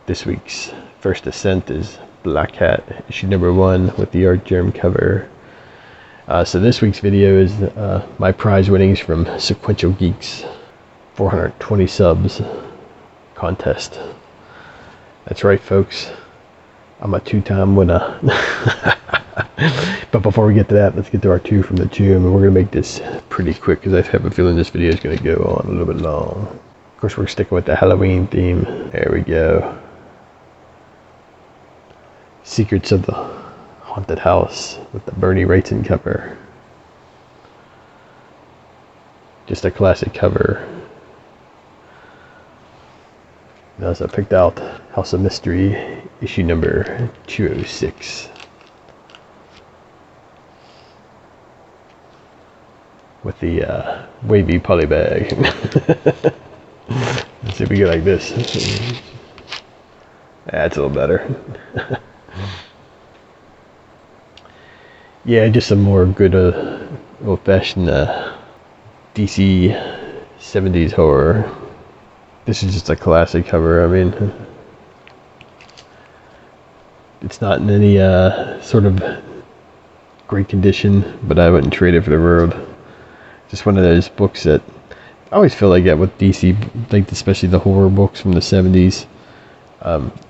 This week's First Ascent is Black Hat, issue number 1 with the Art Germ cover. So this week's video is my prize winnings from Sequential Geeks 420 subs contest. That's right, folks. I'm a 2-time winner. But before we get to that, let's get to our 2 from the tomb, and we're going to make this pretty quick because I have a feeling this video is going to go on a little bit long. Of course, we're sticking with the Halloween theme. There we go. Secrets of the Haunted House with the Bernie Wrightson cover. Just a classic cover. Now, so I picked out House of Mystery, issue number 206. With the wavy poly bag. Let's see if we get like this. That's a little better. Yeah, just some more good old-fashioned DC 70s horror. This is just a classic cover. I mean, it's not in any sort of great condition, but I wouldn't trade it for the world. Just one of those books that I always feel like that with DC, like especially the horror books from the 70s.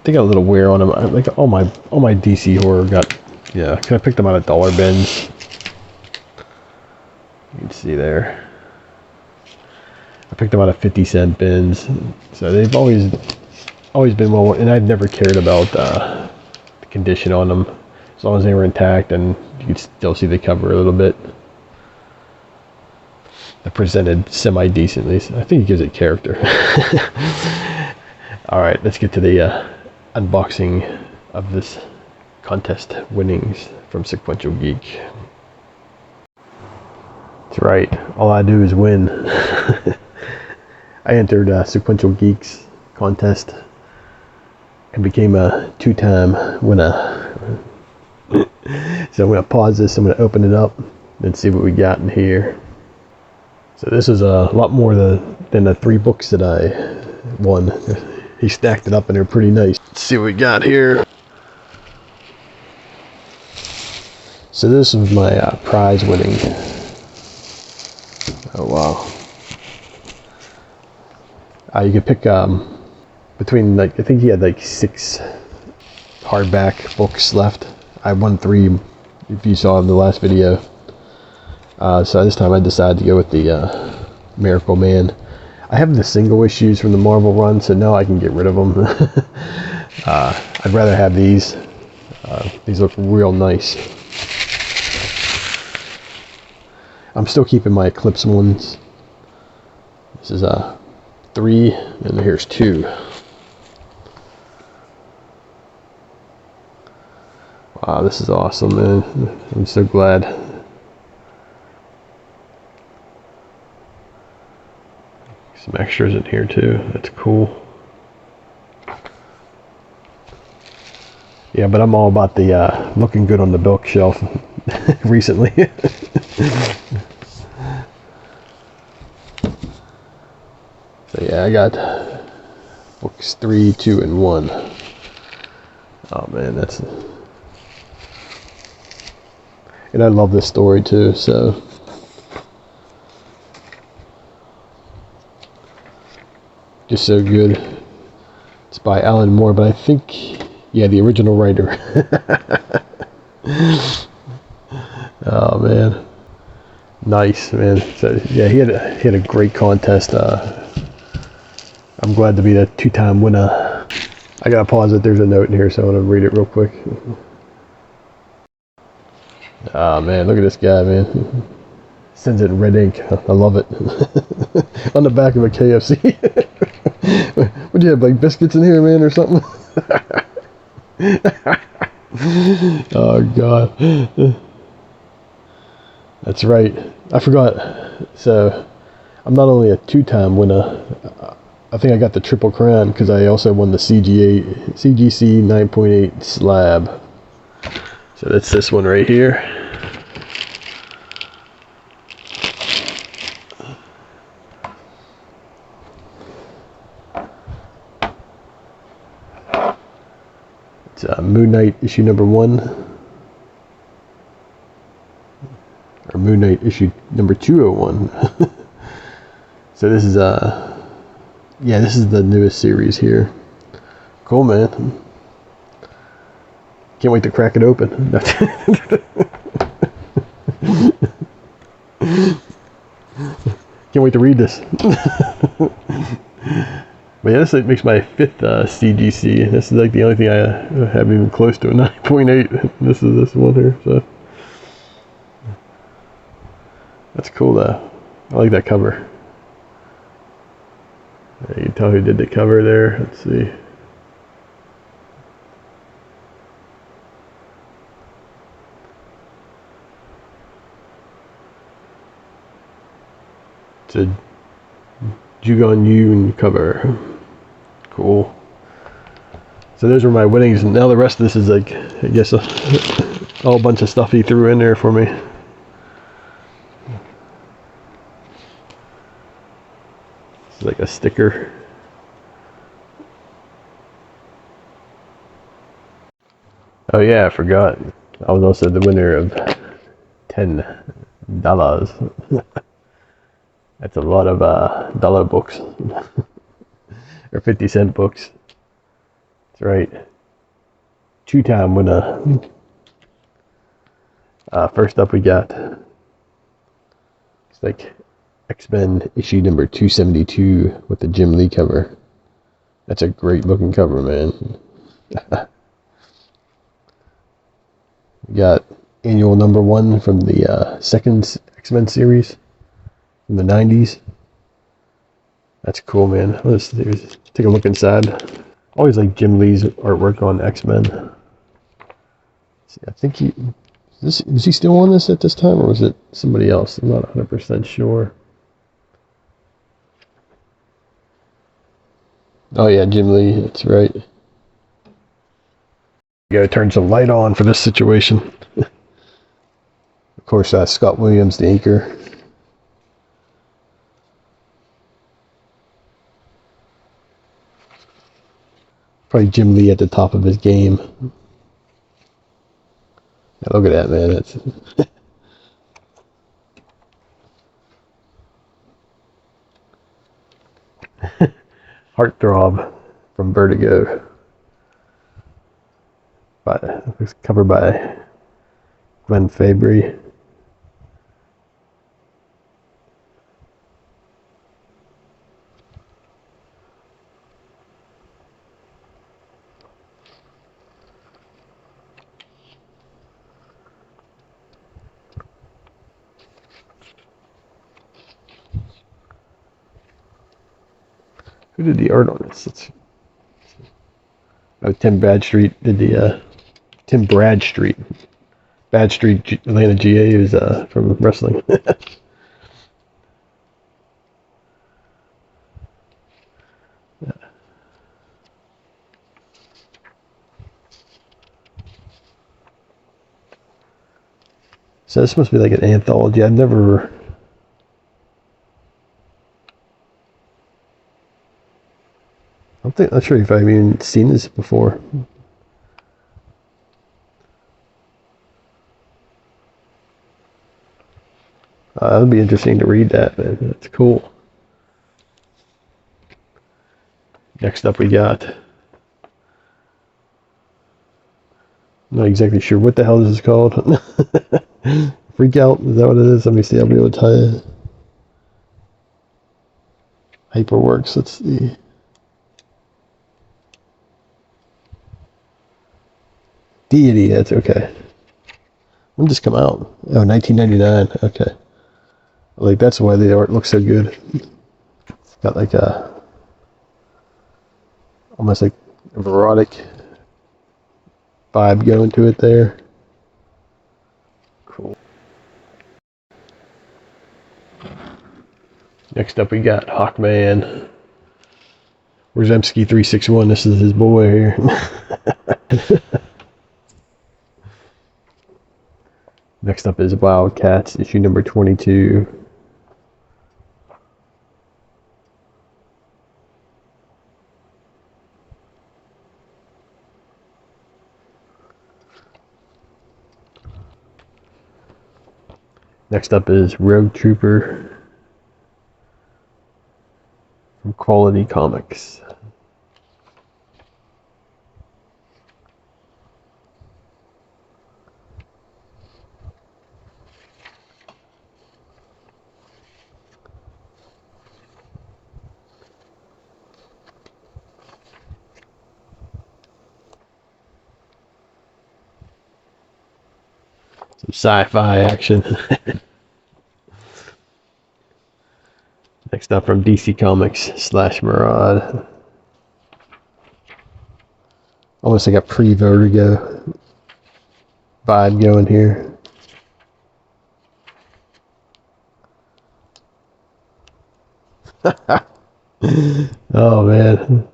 They got a little wear on them. Like all my DC horror got, yeah. Cause I picked them out at dollar bins. You can see there. I picked them out of 50-cent bins, so they've always been well. And I've never cared about the condition on them, as long as they were intact and you could still see the cover a little bit. They're presented semi-decently. I think it gives it character. All right, let's get to the unboxing of this contest winnings from Sequential Geek. That's right, all I do is win. I entered Sequential Geeks contest and became a 2-time winner. So I'm going to pause this, I'm going to open it up and see what we got in here. So this is a lot more than the 3 books that I won. He stacked it up and they're pretty nice. Let's see what we got here. So this was my prize winning. Oh wow. You could pick between, like, I think he had like 6 hardback books left. I won 3 if you saw in the last video. So this time I decided to go with the Miracle Man. I have the single issues from the Marvel run, so now I can get rid of them. I'd rather have these. These look real nice. I'm still keeping my Eclipse ones. This is 3, and here's 2. Wow, this is awesome, man. I'm so glad. Some extras in here too. That's cool. Yeah, but I'm all about the looking good on the bookshelf recently. So yeah, I got books 3, 2, and 1. Oh man, that's... And I love this story too, so... Just so good. It's by Alan Moore, but I think, yeah, the original writer. Oh man, nice, man. So yeah, he had a great contest. I'm glad to be the 2-time winner. I gotta pause it. There's a note in here, so I want to read it real quick. Oh man, look at this guy, man. Sends it in red ink. I love it. On the back of a KFC. What do you have, like biscuits in here, man, or something? Oh god. That's right. I forgot. So I'm not only a 2-time winner. I think I got the triple crown because I also won the CGC 9.8 slab. So that's this one right here. Moon Knight issue number 1, or Moon Knight issue number 201. So this is yeah, this is the newest series here. Cool, man. Can't wait to crack it open. Can't wait to read this. But yeah, this makes my 5th CGC. This is like the only thing I have even close to a 9.8. This is this one here, so that's cool though. I like that cover. You can tell who did the cover there. Let's see. It's a Jugon Yoon cover. Cool. So those were my winnings, and now the rest of this is like, I guess, a whole bunch of stuff he threw in there for me. It's like a sticker. Oh yeah, I forgot. I was also the winner of $10. That's a lot of dollar books. Or 50-cent books. That's right. 2-time winner. First up we got, it's like XMen issue number 272 with the Jim Lee cover. That's a great looking cover, man. We got annual number 1 from the second XMen series from the 90s. That's cool, man. Let's take a look inside. Always like Jim Lee's artwork on X-Men. I think was he still on this at this time, or was it somebody else? I'm not 100% sure. Oh yeah, Jim Lee, that's right. You gotta turn some light on for this situation. Of course, Scott Williams, the inker. Probably Jim Lee at the top of his game. Yeah, look at that, man. That's Heartthrob from Vertigo. It's covered by Glenn Fabry. Who did the art on this? Oh, Tim Bradstreet did the Tim Bradstreet. Bradstreet, Atlanta GA, is from wrestling. So this must be like an anthology. I've never. Not sure if I've even seen this before. It'll be interesting to read that, man. That's cool. Next up we got, I'm not exactly sure what the hell this is called. Freak Out, is that what it is? Let me see, I'll be able to tell you. Hyperworks, let's see. Deity, that's okay. When did this come out? Oh, 1999, okay. Like, that's why the art looks so good. Got like almost like a erotic vibe going to it there. Cool. Next up we got Hawkman. Zemsky 361, this is his boy here. Next up is Wildcats, issue number 22. Next up is Rogue Trooper from Quality Comics. Some sci-fi action. Next up from DC Comics / Maraud. Almost like a pre-Vertigo vibe going here. Oh man.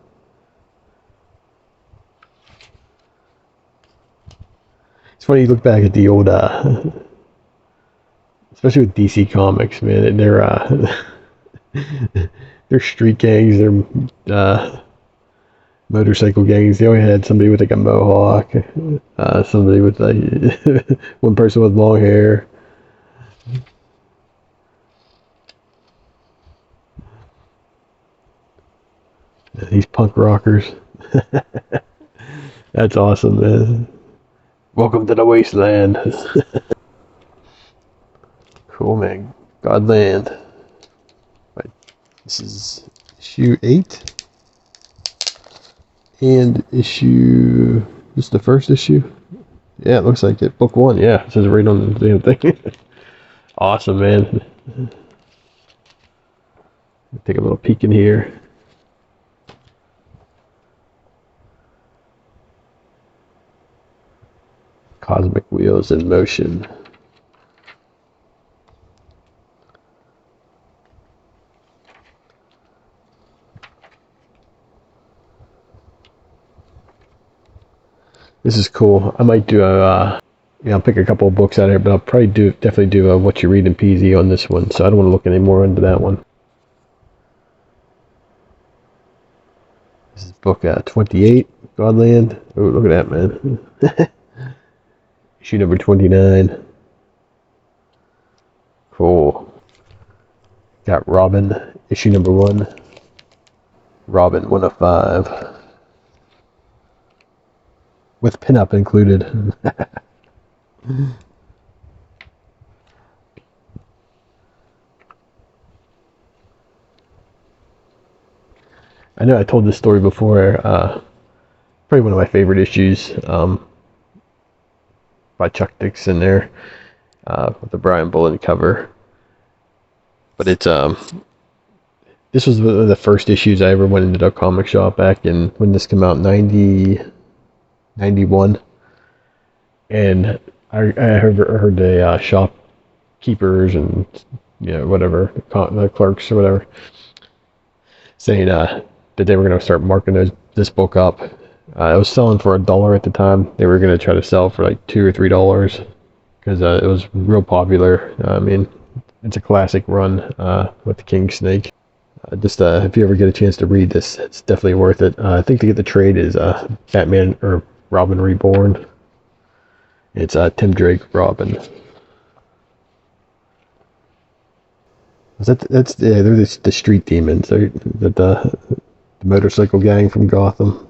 It's funny you look back at the old especially with DC Comics, man, and their street gangs, their motorcycle gangs, they always had somebody with like a mohawk, somebody with like one person with long hair. These punk rockers. That's awesome, man. Welcome to the wasteland. Cool, man. Godland. Right. This is issue 8. And issue... This is the first issue? Yeah, it looks like it. Book 1, yeah. It says right on the damn thing. Awesome, man. Take a little peek in here. Cosmic wheels in motion. This is cool. I might do a, I'll pick a couple of books out of here, but I'll probably definitely do a What You Read in PZ on this one, so I don't want to look any more into that one. This is book 28, Godland. Oh, look at that, man. Issue number 29. Cool. Got Robin, issue number 1. Robin 1 of 5. With pinup included. I know I told this story before. Probably one of my favorite issues by Chuck Dixon there, with the Brian Bullen cover. But it's this was one of the first issues I ever went into a comic shop back in when this came out, 91. And I heard the shopkeepers and whatever, the clerks or whatever, saying that they were going to start marking this book up. It was selling for $1 at the time. They were going to try to sell for like $2 or $3 because it was real popular. I mean, it's a classic run with the King Snake. Just if you ever get a chance to read this, it's definitely worth it. I think to get the trade is Batman or Robin Reborn. It's Tim Drake Robin. They're the street demons. They're the motorcycle gang from Gotham.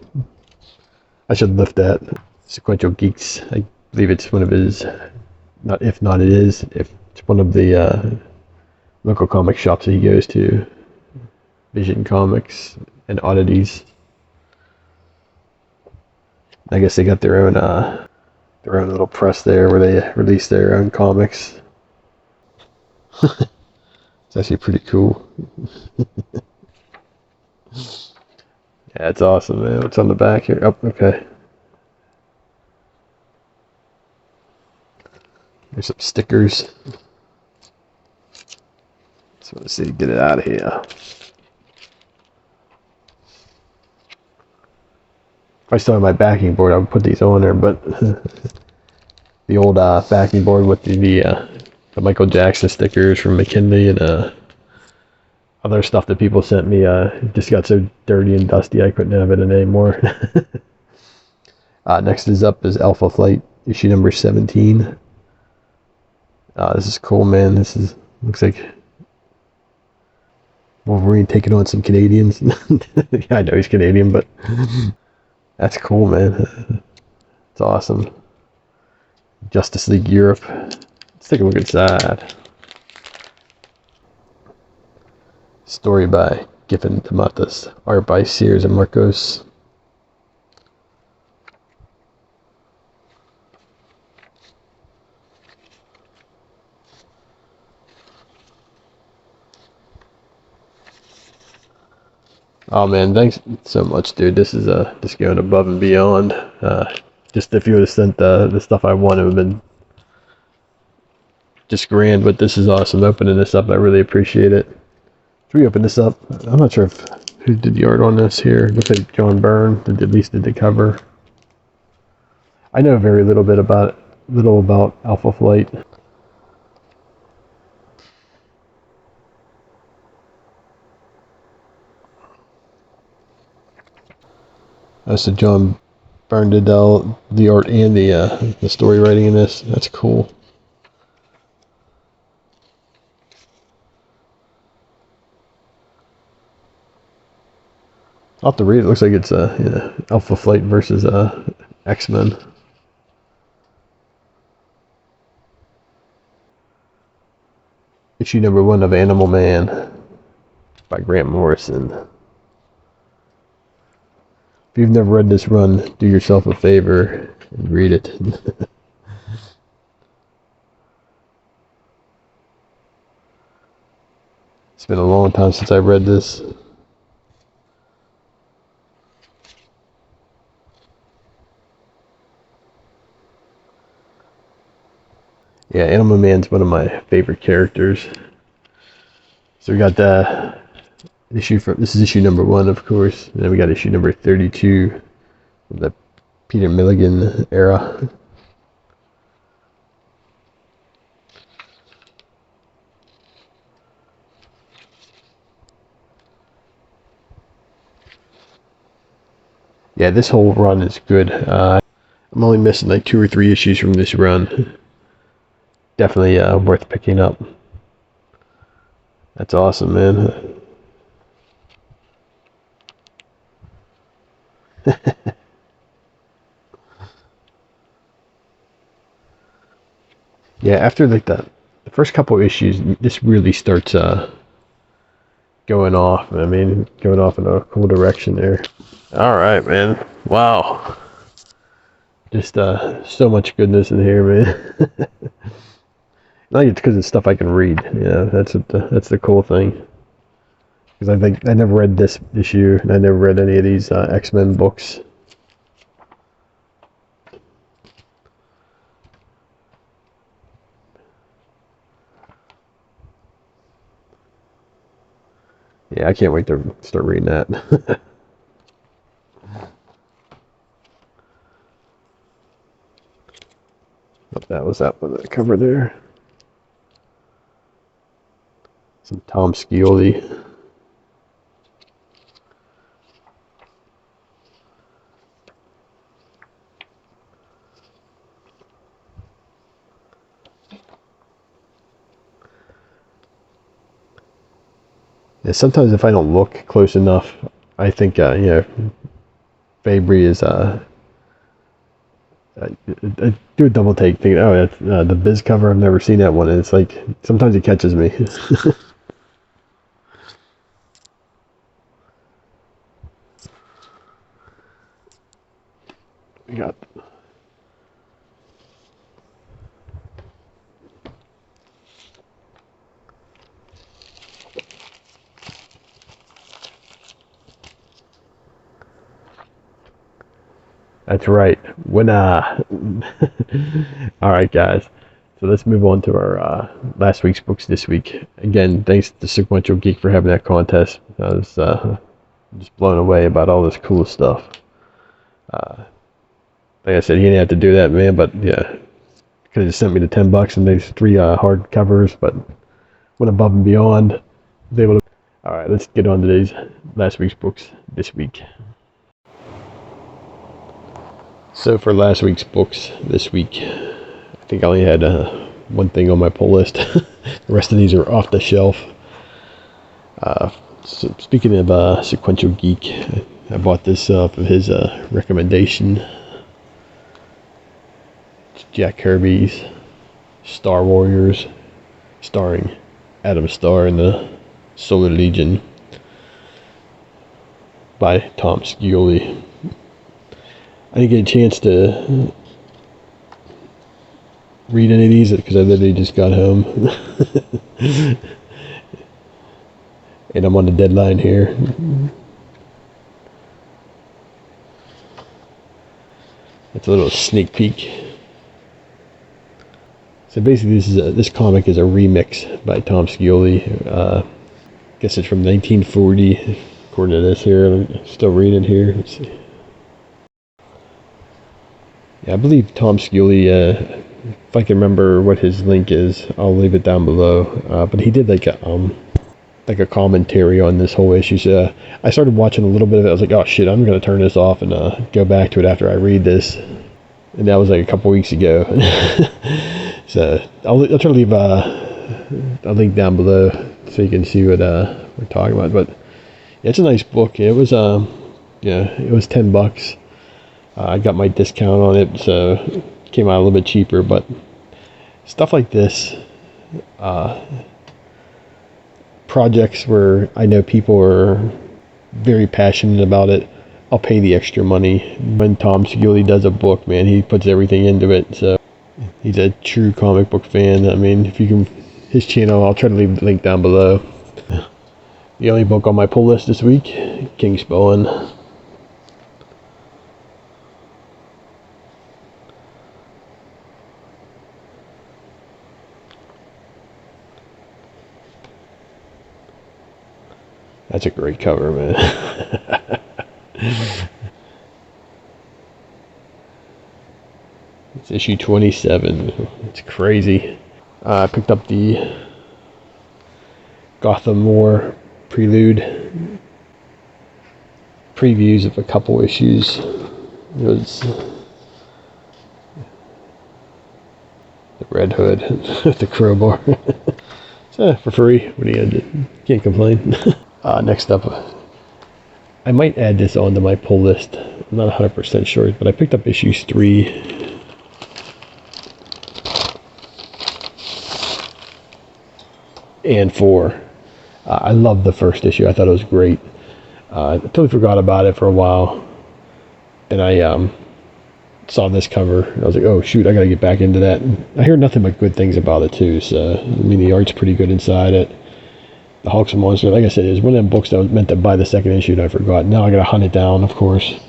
I should lift that. Sequential Geeks. I believe it's one of his. If it's one of the local comic shops that he goes to. Vision Comics and Oddities. I guess they got their own little press there where they release their own comics. It's actually pretty cool. Yeah, it's awesome, man. What's on the back here? Oh, okay. There's some stickers. So let's see, get it out of here. If I still had my backing board, I would put these on there, but the old backing board with the Michael Jackson stickers from McKinley and other stuff that people sent me just got so dirty and dusty I couldn't have it in anymore. Next is Alpha Flight, issue number 17. This is cool, man. This is looks like Wolverine taking on some Canadians. Yeah, I know he's Canadian, but that's cool, man. It's awesome. Justice League Europe. Let's take a look inside. Story by Giffen Tomatas. Art by Sears and Marcos. Oh man, thanks so much, dude. This is just going above and beyond. Just if you would have sent the stuff I want, it would have been just grand. But this is awesome. Opening this up, I really appreciate it. Should we open this up? I'm not sure if who did the art on this here. Looks like John Byrne did, at least did the cover. I know very little about Alpha Flight. So John Byrne did the art and the story writing in this. That's cool. I'll have to read it. It looks like it's Alpha Flight versus XMen. Issue number 1 of Animal Man by Grant Morrison. If you've never read this run, do yourself a favor and read it. It's been a long time since I read this. Yeah, Animal Man's one of my favorite characters. So we got the this is issue number 1, of course, and then we got issue number 32 from the Peter Milligan era. Yeah, this whole run is good. I'm only missing like 2 or 3 issues from this run. Definitely worth picking up. That's awesome, man. Yeah, after like the first couple issues, this really starts going off. I mean, going off in a cool direction there. All right, man. Wow. Just so much goodness in here, man. I think it's because it's stuff I can read. Yeah, that's the cool thing. Because I think I never read this issue, and I never read any of these X-Men books. Yeah, I can't wait to start reading that. That was that with the cover there. Some Tom Scioli. Yeah, sometimes if I don't look close enough, I think Fabry is I do a double take thinking, oh, that's the Biz cover. I've never seen that one. And it's like sometimes it catches me. We got. That's right. When all right, guys. So let's move on to our last week's books this week. Again, thanks to Sequential Geek for having that contest. I was just blown away about all this cool stuff. Like I said, he didn't have to do that, man. But yeah, could have sent me the $10 and these 3 hard covers, but went above and beyond. Was able to. All right, let's get on to these last week's books this week. So for last week's books this week, I think I only had one thing on my pull list. The rest of these are off the shelf. So speaking of Sequential Geek, I bought this off of his recommendation. It's Jack Kirby's Star Warriors, starring Adam Starr and the Solar Legion by Tom Scioli. I didn't get a chance to read any of these because I literally just got home. And I'm on the deadline here. It's a little sneak peek. So basically, this comic is a remix by Tom Scioli. I guess it's from 1940, according to this here. I'm still reading here. Let's see. Yeah, I believe Tom Scioli. If I can remember what his link is, I'll leave it down below. But he did like a commentary on this whole issue. So I started watching a little bit of it. I was like, oh shit, I'm gonna turn this off and go back to it after I read this. And that was like a couple weeks ago. So I'll try to leave a link down below so you can see what we're talking about. But yeah, it's a nice book. It was it was $10. I got my discount on it, so it came out a little bit cheaper. But stuff like this, projects where I know people are very passionate about it, I'll pay the extra money. When Tom Scioli does a book, man, he puts everything into it. So he's a true comic book fan. I mean, if you can, his channel, I'll try to leave the link down below. The only book on my pull list this week, Kingspawn. That's a great cover, man. It's issue 27. It's crazy. I picked up the Gotham Mo prelude previews of a couple issues. It was the Red Hood with the crowbar. So for free, what do you do? Can't complain. Next up, I might add this onto my pull list. I'm not 100% sure, but I picked up issues 3 and 4. I loved the first issue. I thought it was great. I totally forgot about it for a while. And I saw this cover. And I was like, oh shoot, I gotta get back into that. And I hear nothing but good things about it too. So, I mean, the art's pretty good inside it. The Hulk's a monster. Like I said, it was one of them books that I was meant to buy the second issue and I forgot. Now I gotta hunt it down, of course.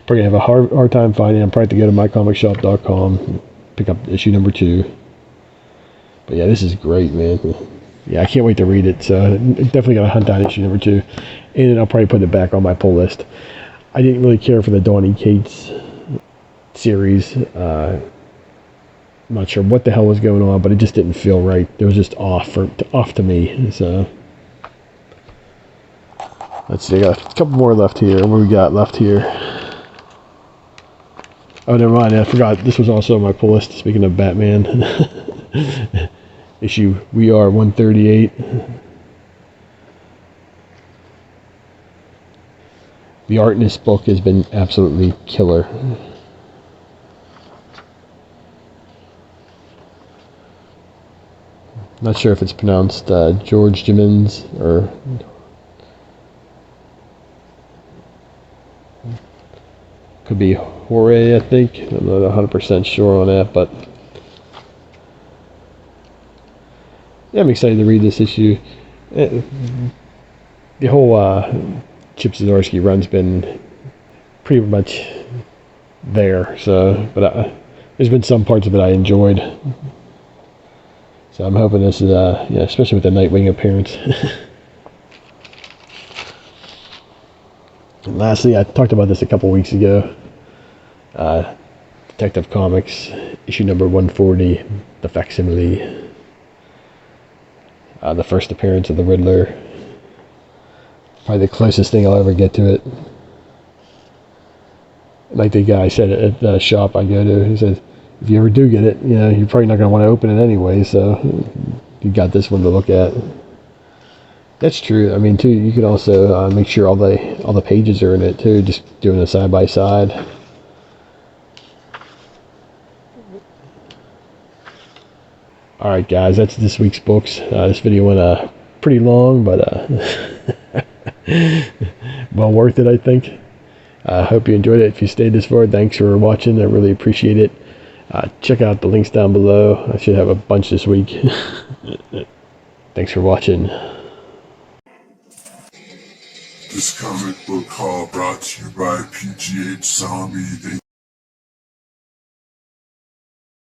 Probably have a hard time finding it. I'm probably have to go to mycomicshop.com, pick up issue number 2. But yeah, this is great, man. Yeah, I can't wait to read it. So definitely gotta hunt down issue number 2, and then I'll probably put it back on my pull list. I didn't really care for the Donnie Kates series. I'm not sure what the hell was going on, but it just didn't feel right. It was just off to me. So let's see. I got a couple more left here. What we got left here? Oh, never mind. I forgot. This was also on my pull list. Speaking of Batman, issue We Are 138. The art in this book has been absolutely killer. Not sure if it's pronounced George Jimmins or could be Jorge, I think. I'm not 100% sure on that, but yeah, I'm excited to read this issue. The whole Chip Zdarsky run's been pretty much there, so but there's been some parts of it I enjoyed. So I'm hoping this is, yeah, especially with the Nightwing appearance. And lastly, I talked about this a couple weeks ago. Detective Comics, issue number 140, the facsimile. The first appearance of the Riddler. Probably the closest thing I'll ever get to it. Like the guy said at the shop I go to, he says, if you ever do get it, you know, you're probably not going to want to open it anyway, so you got this one to look at. That's true. I mean, too, you could also make sure all the pages are in it too, just doing a side by side. All right, guys, that's this week's books. This video went pretty long, but well worth it, I think. I hope you enjoyed it. If you stayed this far, thanks for watching. I really appreciate it. Check out the links down below. I should have a bunch this week. Thanks for watching. This comic book haul brought to you by PGH Zombie.